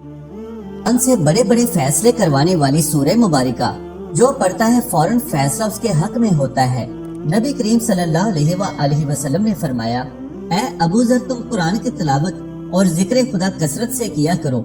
कुरान से बड़े बड़े फैसले करवाने वाली सूरह मुबारका जो पढ़ता है फौरन फैसला उसके हक में होता है। नबी करीम सल्लल्लाहु अलैहि वसल्लम ने फरमाया, ऐ अबू ज़र, तुम कुरान की तिलावत और जिक्र खुदा कसरत से किया करो,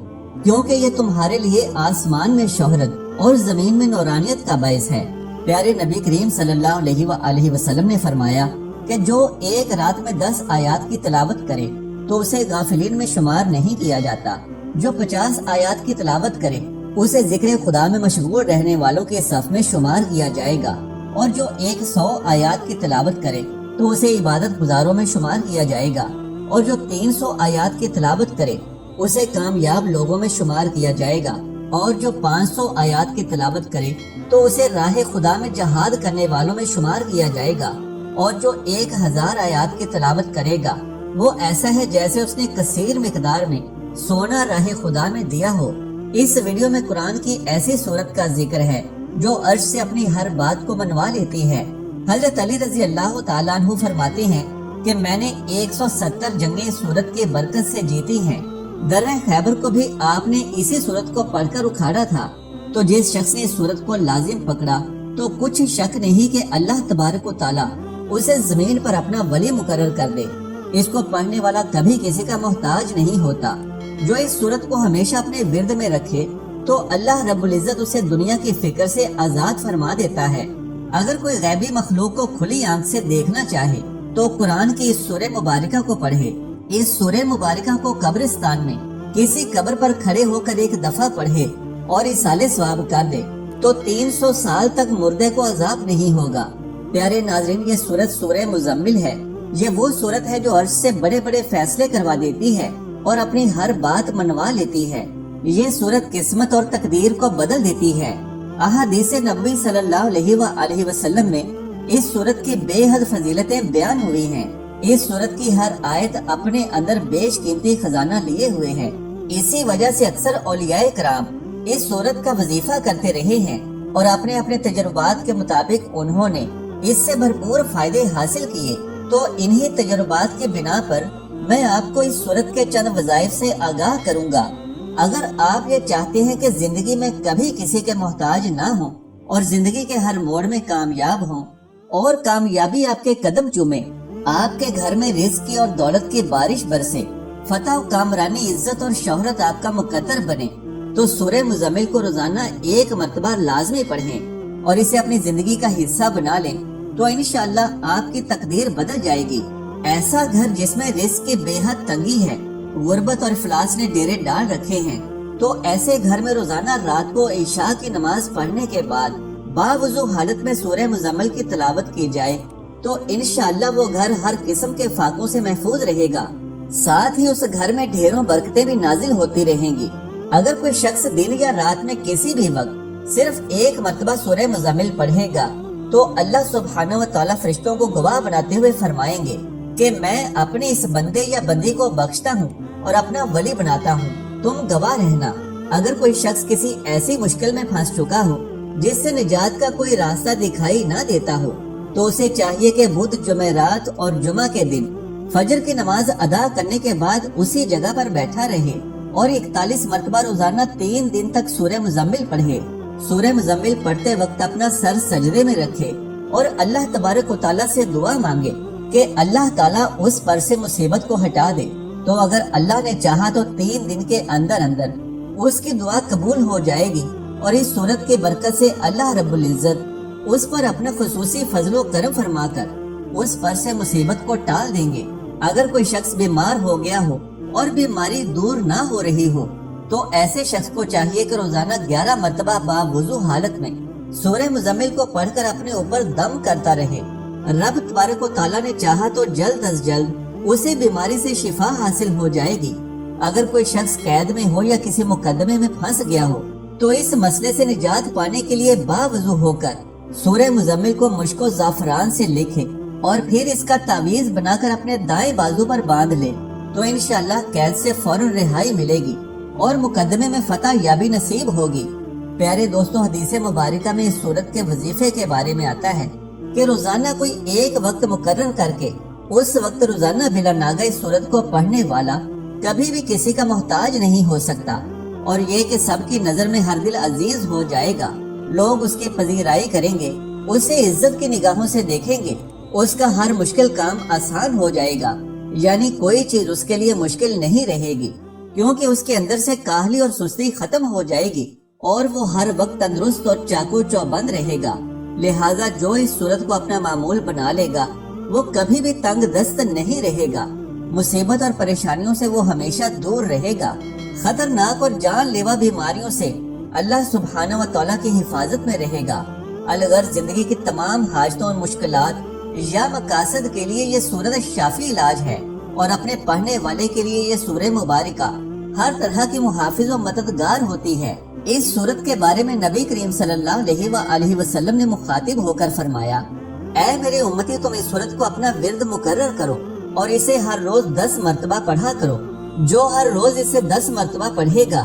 क्योंकि ये तुम्हारे लिए आसमान में शोहरत और जमीन में नौरानियत का बायस है। प्यारे नबी करीम सल्लल्लाहु अलैहि वसल्लम ने फरमाया कि जो एक रात में 10 आयात की तिलावत करे तो उसे गाफिलीन में शुमार नहीं किया जाता। जो 50 आयात की तिलावत करे उसे जिक्र खुदा में मशगूल रहने वालों के सफ में शुमार किया जाएगा, और जो 100 आयात की तिलावत करे तो उसे इबादत गुजारों में शुमार किया जाएगा, और जो 300 आयात की तिलावत करे उसे कामयाब लोगों में शुमार किया जाएगा, और जो 500 आयात की तिलावत करे तो उसे राह खुदा में जहाद करने वालों में शुमार किया जाएगा, और जो 1000 आयात की तिलावत करेगा वो ऐसा है जैसे उसने कसीर मिकदार में सोना राह खुदा में दिया हो। इस वीडियो में कुरान की ऐसी सूरत का जिक्र है जो अर्श से अपनी हर बात को मनवा लेती है। हजरत अली रजी अल्लाह तआला अन्हु फरमाते हैं कि मैंने 170 जंगें सूरत की बरकत से जीती हैं। दर्रे खैबर को भी आपने इसी सूरत को पढ़कर उखाड़ा था। तो जिस शख्स ने इस सूरत को लाजिम पकड़ा तो कुछ शक नहीं कि अल्लाह तबारक व तआला उसे जमीन पर अपना वली मुकर्रर कर दे। इसको पढ़ने वाला कभी किसी का मोहताज नहीं होता। जो इस सूरत को हमेशा अपने विर्द में रखे तो अल्लाह रब्बुल इज्जत उसे दुनिया की फिक्र से आजाद फरमा देता है। अगर कोई गैबी मखलूक को खुली आंख से देखना चाहे तो कुरान की इस सूरह मुबारका को पढ़े। इस सूरह मुबारका को कब्रिस्तान में किसी कब्र पर खड़े होकर एक दफा पढ़े और इसाले सवाब कर दे तो 300 साल तक मुर्दे को अजाब नहीं होगा। प्यारे नाज़रीन, ये सूरत सूरह मुज़म्मिल है। ये वो सूरत है जो अर्श से बड़े बड़े फैसले करवा देती है और अपनी हर बात मनवा लेती है। ये सूरत किस्मत और तकदीर को बदल देती है। अहादीस नबी सल्लल्लाहु अलैहि वसल्लम में इस सूरत की बेहद फजीलतें बयान हुई हैं। इस सूरत की हर आयत अपने अंदर बेशकीमती खजाना लिए हुए है। इसी वजह से अक्सर औलियाए कराम इस सूरत का वजीफा करते रहे हैं और अपने अपने तजुर्बात के मुताबिक उन्होंने इससे भरपूर फायदे हासिल किए। तो इन्हीं तजुर्बात के बिना पर मैं आपको इस सूरत के चंद वज़ाइफ से आगाह करूंगा। अगर आप ये चाहते हैं कि जिंदगी में कभी किसी के मोहताज ना हो और जिंदगी के हर मोड़ में कामयाब हो और कामयाबी आपके कदम चूमे, आपके घर में रिज़्क़ की और दौलत की बारिश बरसे, फतह, कामरानी, इज्जत और शोहरत आपका मुकद्दर बने, तो सूरह मुज़म्मिल को रोजाना एक मरतबा लाजमी पढ़ें और इसे अपनी जिंदगी का हिस्सा बना लें तो इंशाअल्लाह आपकी तकदीर बदल जाएगी। ऐसा घर जिसमें रिज़्क़ की बेहद तंगी है, गुर्बत और इफलास ने डेरे डाल रखे हैं, तो ऐसे घर में रोजाना रात को इशा की नमाज पढ़ने के बाद बावजू हालत में सूरह मुज़म्मिल की तिलावत की जाए तो इंशाअल्लाह वो घर हर किस्म के फाकों से महफूज रहेगा। साथ ही उस घर में ढेरों बरकतें भी नाजिल होती रहेंगी। अगर कोई शख्स दिन या रात में किसी भी वक्त सिर्फ एक मरतबा सूरह मुज़म्मिल पढ़ेगा तो अल्लाह सुब्हानहू व तआला फरिश्तों को गवाह बनाते हुए फरमाएंगे कि मैं अपने इस बंदे या बंदी को बख्शता हूँ और अपना वली बनाता हूँ, तुम गवाह रहना। अगर कोई शख्स किसी ऐसी मुश्किल में फंस चुका हो जिससे निजात का कोई रास्ता दिखाई ना देता हो तो उसे चाहिए कि बुध, जुमेरात और जुमा के दिन फजर की नमाज अदा करने के बाद उसी जगह पर बैठा रहे और 41 मरतबा रोजाना 3 दिन तक सूरह मुज़म्मिल पढ़े। सूरह मुज़म्मिल पढ़ते वक्त अपना सर सजदे में रखे और अल्लाह तबारक व तआला से दुआ मांगे कि अल्लाह ताला उस पर से मुसीबत को हटा दे। तो अगर अल्लाह ने चाहा तो 3 दिन के अंदर अंदर उसकी दुआ कबूल हो जाएगी और इस सूरत की बरकत से अल्लाह रब्बुल इज्जत उस पर अपना खुसूसी फजलो करम फरमाकर उस पर से मुसीबत को टाल देंगे। अगर कोई शख्स बीमार हो गया हो और बीमारी दूर ना हो रही हो तो ऐसे शख्स को चाहिए कि रोजाना 11 मरतबा बावुजू हालत में सूरह मुज़म्मिल को पढ़कर अपने ऊपर दम करता रहे। रब तबारक व तआला ने चाहा तो जल्द अज जल्द उसे बीमारी से शिफा हासिल हो जाएगी। अगर कोई शख्स कैद में हो या किसी मुकदमे में फंस गया हो तो इस मसले से निजात पाने के लिए बावजू होकर सूरह मुज़म्मिल को मुश्को जाफरान से लिखे और फिर इसका तावीज बनाकर अपने दाएं बाजू पर बांध ले तो इंशाअल्लाह कैद से फौरन रिहाई मिलेगी और मुकदमे में फतह याबी नसीब होगी। प्यारे दोस्तों, हदीस मुबारका में इस सूरत के वजीफे के बारे में आता है कि रोजाना कोई एक वक्त मुकर्रर करके उस वक्त रोजाना बिला नागा इस सूरत को पढ़ने वाला कभी भी किसी का मोहताज नहीं हो सकता اور یہ کہ سب کی نظر میں ہر دل عزیز ہو جائے گا، لوگ اس کی پذیرائی کریں گے، اسے عزت کی نگاہوں سے دیکھیں گے، اس کا ہر مشکل کام آسان ہو جائے گا، یعنی کوئی چیز اس کے لیے مشکل نہیں رہے گی، کیونکہ اس کے اندر سے کاہلی اور سستی ختم ہو جائے گی اور وہ ہر وقت تندرست اور چاقو چوبند رہے گا۔ لہٰذا جو اس صورت کو اپنا معمول بنا لے گا وہ کبھی بھی تنگ دست نہیں رہے گا، مصیبت اور پریشانیوں سے وہ ہمیشہ دور رہے گا، خطرناک اور جان لیوا بیماریوں سے اللہ سبحانہ و تعالیٰ کی حفاظت میں رہے گا۔ الغرض زندگی کی تمام حاجتوں اور مشکلات یا مقاصد کے لیے یہ سورت شافی علاج ہے، اور اپنے پڑھنے والے کے لیے یہ سورہ مبارکہ ہر طرح کی محافظ و مددگار ہوتی ہے۔ اس سورت کے بارے میں نبی کریم صلی اللہ علیہ وآلہ وسلم نے مخاطب ہو کر فرمایا، اے میرے امتی، تم اس سورت کو اپنا ورد مقرر کرو اور اسے ہر روز 10 مرتبہ پڑھا کرو۔ جو ہر روز اسے 10 مرتبہ پڑھے گا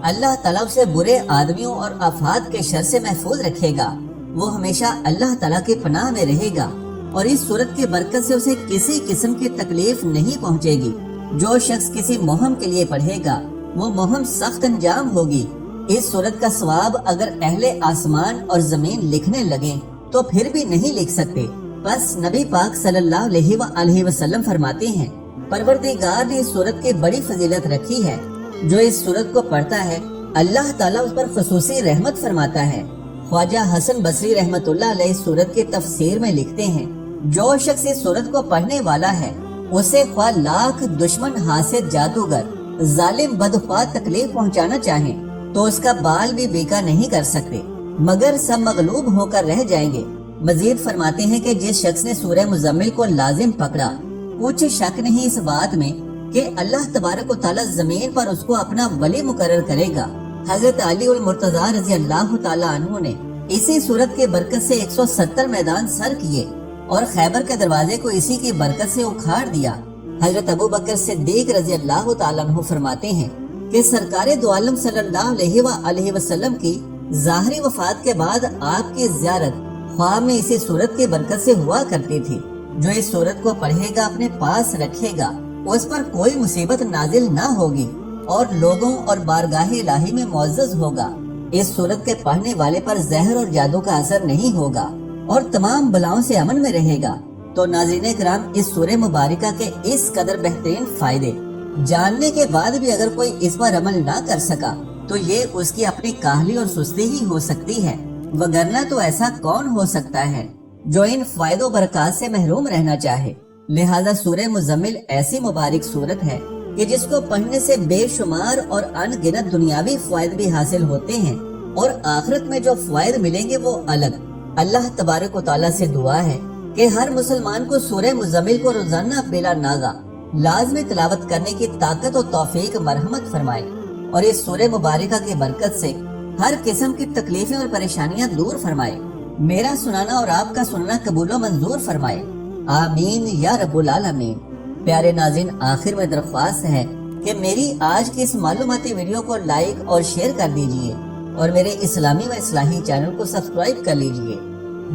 اللہ تعالیٰ سے برے آدمیوں اور آفات کے شر سے محفوظ رکھے گا، وہ ہمیشہ اللہ تعالیٰ کے پناہ میں رہے گا، اور اس سورت کی برکت سے اسے کسی قسم کی تکلیف نہیں پہنچے گی۔ جو شخص کسی مہم کے لیے پڑھے گا وہ مہم سخت انجام ہوگی۔ اس سورت کا ثواب اگر اہل آسمان اور زمین لکھنے لگیں تو پھر بھی نہیں لکھ سکتے۔ بس نبی پاک صلی اللہ علیہ وآلہ وسلم فرماتے ہیں، پروردگار نے اس سورت کی بڑی فضیلت رکھی ہے، جو اس سورت کو پڑھتا ہے اللہ تعالیٰ اس پر خصوصی رحمت فرماتا ہے۔ خواجہ حسن بصری رحمت اللہ علیہ اس سورت کی تفسیر میں لکھتے ہیں، جو شخص اس سورت کو پڑھنے والا ہے اسے خواہ لاکھ دشمن حاسد جادوگر ظالم بدخواہ تکلیف پہنچانا چاہیں تو اس کا بال بھی بیکا نہیں کر سکتے، مگر سب مغلوب ہو کر رہ جائیں گے۔ مزید فرماتے ہیں کہ جس شخص نے سورہ مزمل کو لازم پکڑا، کچھ شک نہیں اس بات میں کہ اللہ تبارک و تعالیٰ زمین پر اس کو اپنا ولی مقرر کرے گا۔ حضرت علی المرتضیٰ رضی اللہ تعالیٰ عنہ نے اسی سورت کے برکت سے 170 میدان سر کیے اور خیبر کے دروازے کو اسی کی برکت سے اکھاڑ دیا۔ حضرت ابو بکر صدیق رضی اللہ تعالیٰ عنہ فرماتے ہیں کہ سرکار دو عالم صلی اللہ علیہ وآلہ وسلم کی ظاہری وفات کے بعد آپ کی زیارت خواب میں اسی سورت کی برکت سے ہوا کرتی تھی۔ جو اس سورت کو پڑھے گا اپنے پاس رکھے گا اس پر کوئی مصیبت نازل نہ ہوگی اور لوگوں اور بارگاہ الہی میں معزز ہوگا۔ اس سورت کے پڑھنے والے پر زہر اور جادو کا اثر نہیں ہوگا اور تمام بلاؤں سے امن میں رہے گا۔ تو ناظرین کرام، اس سورہ مبارکہ کے اس قدر بہترین فائدے جاننے کے بعد بھی اگر کوئی اس پر عمل نہ کر سکا تو یہ اس کی اپنی کاہلی اور سستی ہی ہو سکتی ہے، وگرنہ تو ایسا کون ہو سکتا ہے جو ان فائدوں و برکات سے محروم رہنا چاہے۔ لہذا سورہ مزمل ایسی مبارک سورت ہے کہ جس کو پڑھنے سے بے شمار اور ان گنت دنیاوی فوائد بھی حاصل ہوتے ہیں، اور آخرت میں جو فوائد ملیں گے وہ الگ۔ اللہ تبارک و تعالیٰ سے دعا ہے کہ ہر مسلمان کو سورہ مزمل کو روزانہ بلا ناغہ لازمی تلاوت کرنے کی طاقت و توفیق مرحمت فرمائے، اور اس سورہ مبارکہ کی برکت سے ہر قسم کی تکلیفیں اور پریشانیاں دور فرمائے۔ میرا سنانا اور آپ کا سننا قبول و منظور فرمائے، آمین یا رب العالمین۔ پیارے ناظرین، آخر میں درخواست ہے کہ میری آج کی اس معلوماتی ویڈیو کو لائک اور شیئر کر دیجئے اور میرے اسلامی و اصلاحی چینل کو سبسکرائب کر لیجئے۔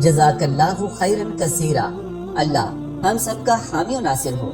جزاک اللہ خیرا کثیرا۔ اللہ ہم سب کا حامی و ناصر ہو۔